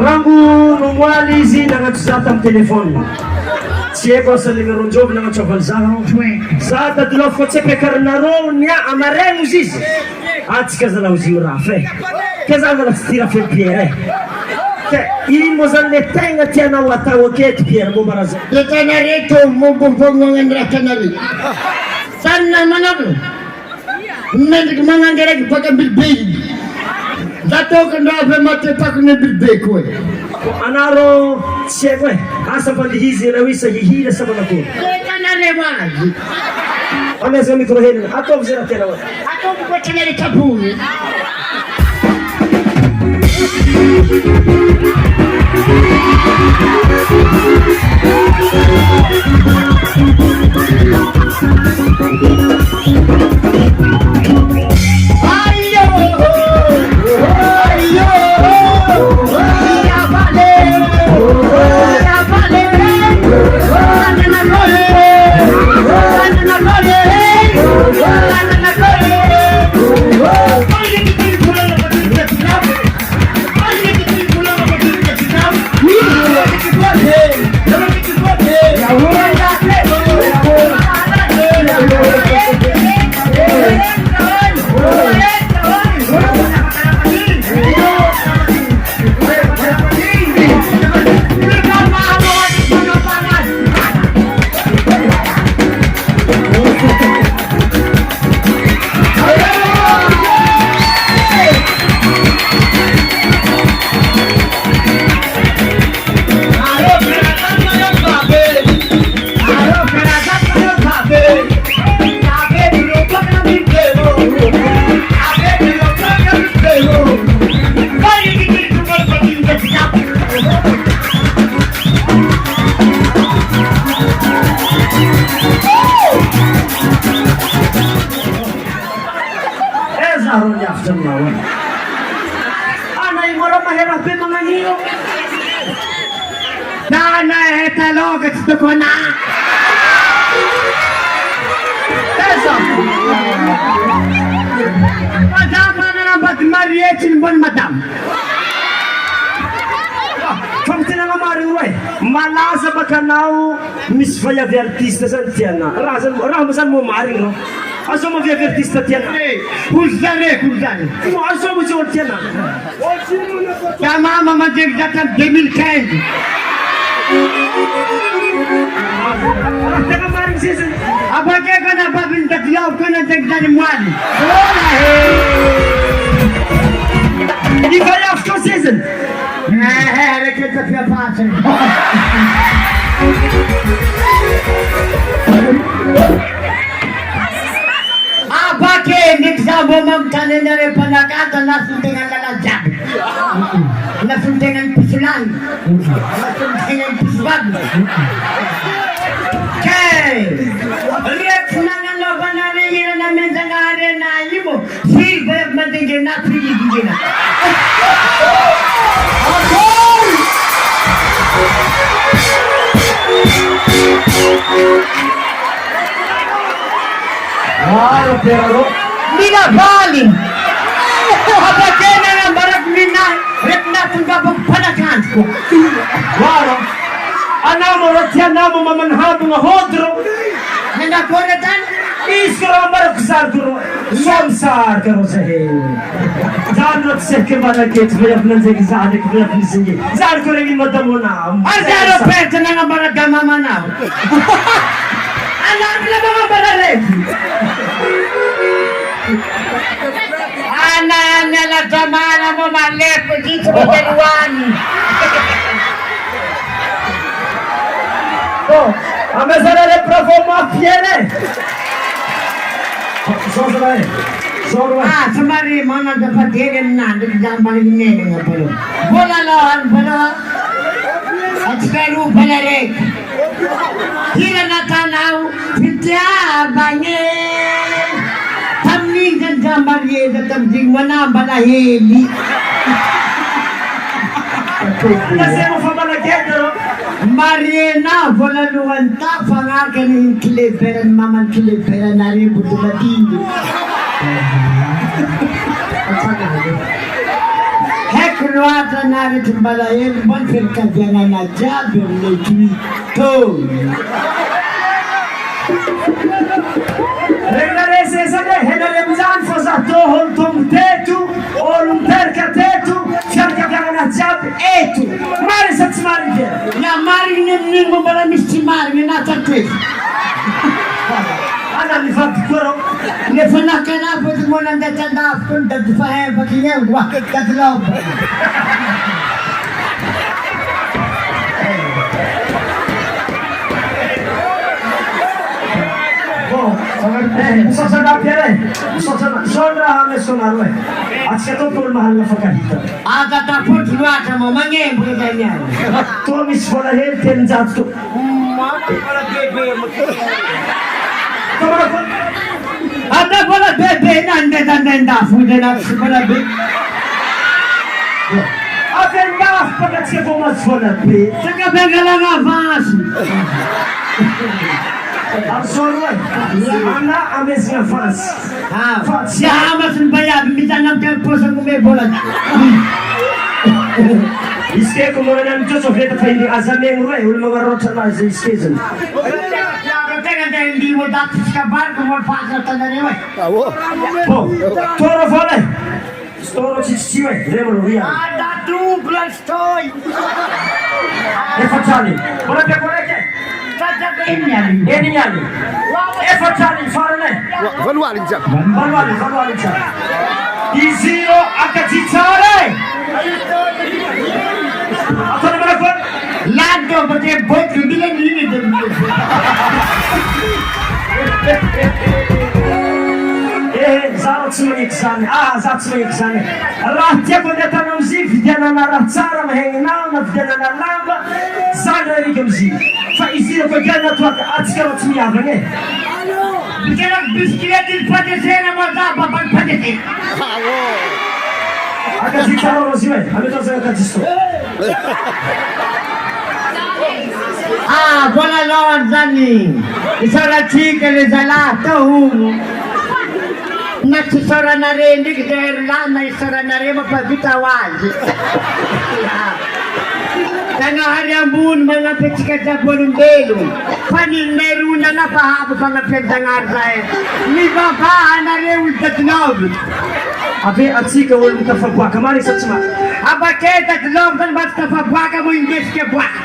Rango nunguali izy nagnato za tamin'ny telefôny. Tsy haiko asa numéro-njovy nagnatsovany zaho. Za dadilao fa tsy ampiakarinareo nia amaregno izy izy. Atsika zalaho izy io raha fe. Ke za mbola tsy tira fe Pierre. Ke ino moa zany le tegna tianao atao aketo Pierre momba raha zay? Le tena reto mombombomo raha tena reto. Sanna manablo. Mendriky manangeraiky baka bilibily. Za tokony raha matepako ny bilibily koa. Anaro tsy haiko e. Asa fandihizy na isa hihila sa manakôry. Tena revazy. Amezana micro hely. Ataovy zay raha tena hoe. Ataovy koa tena le tabony. Malaza bakanao misy vaiavy artiste zany tiana. Raha mo zany mo marigny no. Azo mo vaiavy artiste tiana. Kuzare. Azo mo zany tiana. Ta mama mandevy data 2015. Tena marigny zay zany. Abakeko na babiny tatiao ko na tegdany moany. Ni vaiavy ko zay zany. Reke të pja pasën. Abake në kësa bomëm të në nëre për në katë në suntengan në gjabë. Në suntengan pisulan. Në suntengan pisuan. Kej! Rek në në lopë në rejërë në mendë në arena imo. Si bërë më të ngë në prili dhjena. Claro, pero Mira vali. Apa kena na barak mina rekna tunga panakansko. claro. Anamo rotianamo mamanhabo nga hodro. Nenda koretan Iskara barak sarkuro. Samsar karo sahe. Janot se ke baraket vayap nanzegi zadik vayap nisingi. Zar koregi madamona. Azaro pet na barak mama na. Alam na mga baralek. Ana nela tamana mo malep dito sa Peruani. Oh, amezana le provo ma Pierre. Ah, samari mana dapat dia na dapat balik ni dengan perlu. Bola lawan bola. Atkaru balarek. Hila na tanaw pitya bange. Tamning dan gambarye da tamjing mana balaheli. Kasi mo fa balagero. Mariana bola luwanta pangakan yung kileperan maman kileperan nari butulatindi. Heko Pakinoatra ty malahelo mba ny fianakavianana jiaby amin'ilay toy. Regnaresesane henare amizany fa za tô olo tombo teto, olo miteraka teto, fianakavianana jiaby eto. Mariny sa tsy mariny Pierre? Na mariny amin'iny mba mbola misy tsy mariny anatatoeto. Ana mivady koa rao. Nefa nakanafo ty mbola andatandafo koa ny dady fahevaky iny eo wa dady laoba. Misaotra anao Pierre e, misaotra anao. Zao ny raha amesonareo e. Atsika atao tolo mahalina fakahita. Tatapoty loatra mo magnembo ka zay niany. Toa misy vola hely telonjato to. Ata vola bebe nandendandafo anaty sy vola be. Avendafo paka atsika vao mahazo vola be. Saka bengalana avansy. Amzao e, ana amezina avansy. Fa tsy amasy ny mbayaby mitana amin'ny posa ngome vola. Izy ke komorana amin'ny tso veta fa iny azamegny roe, olo magnarotra anazy izy ke zany. Tena dia hindi mo dati si kabarko mo pasok tanareo eh. Bon, toro vola e. Storo tsitsitsio e, remolo ria. Ada dupla stoi. Efatrani, vola pia koreke? Eny niany. Efatrani farane. Valuali già. Valuali già. Iziro akajitsare. Atone mala kon. Lado perché bocco di lenini del zaho tsy magneky zany. Zaho tsy magneky zany. Raha tiako andeha tany am'izy vidianana raha tsara mahegninao na vidianana lamba, zany raha rika am'izy. Fa izy io koa toaka atsika raha tsy miavagna e. Perché bisikileta il patesena ma da papà il patesena. Akajitsara rozy hoe, ametao zany akajisto. Vola lor zany. Isaratsika le zalato uno. Na tsy soranare ndraiky dia la na isoranare mampavita ho azy. Tanahary ambony manampy antsika jiabolombelo. Fa ny merona na pahabo fagnampin-Janahary zay. Mivavahanareo dadilove. Ave atsika olo mitafaboaka mariny sa tsy mariny? Abake dadilove zany mba tsy tafaboaka mo indesika boaka.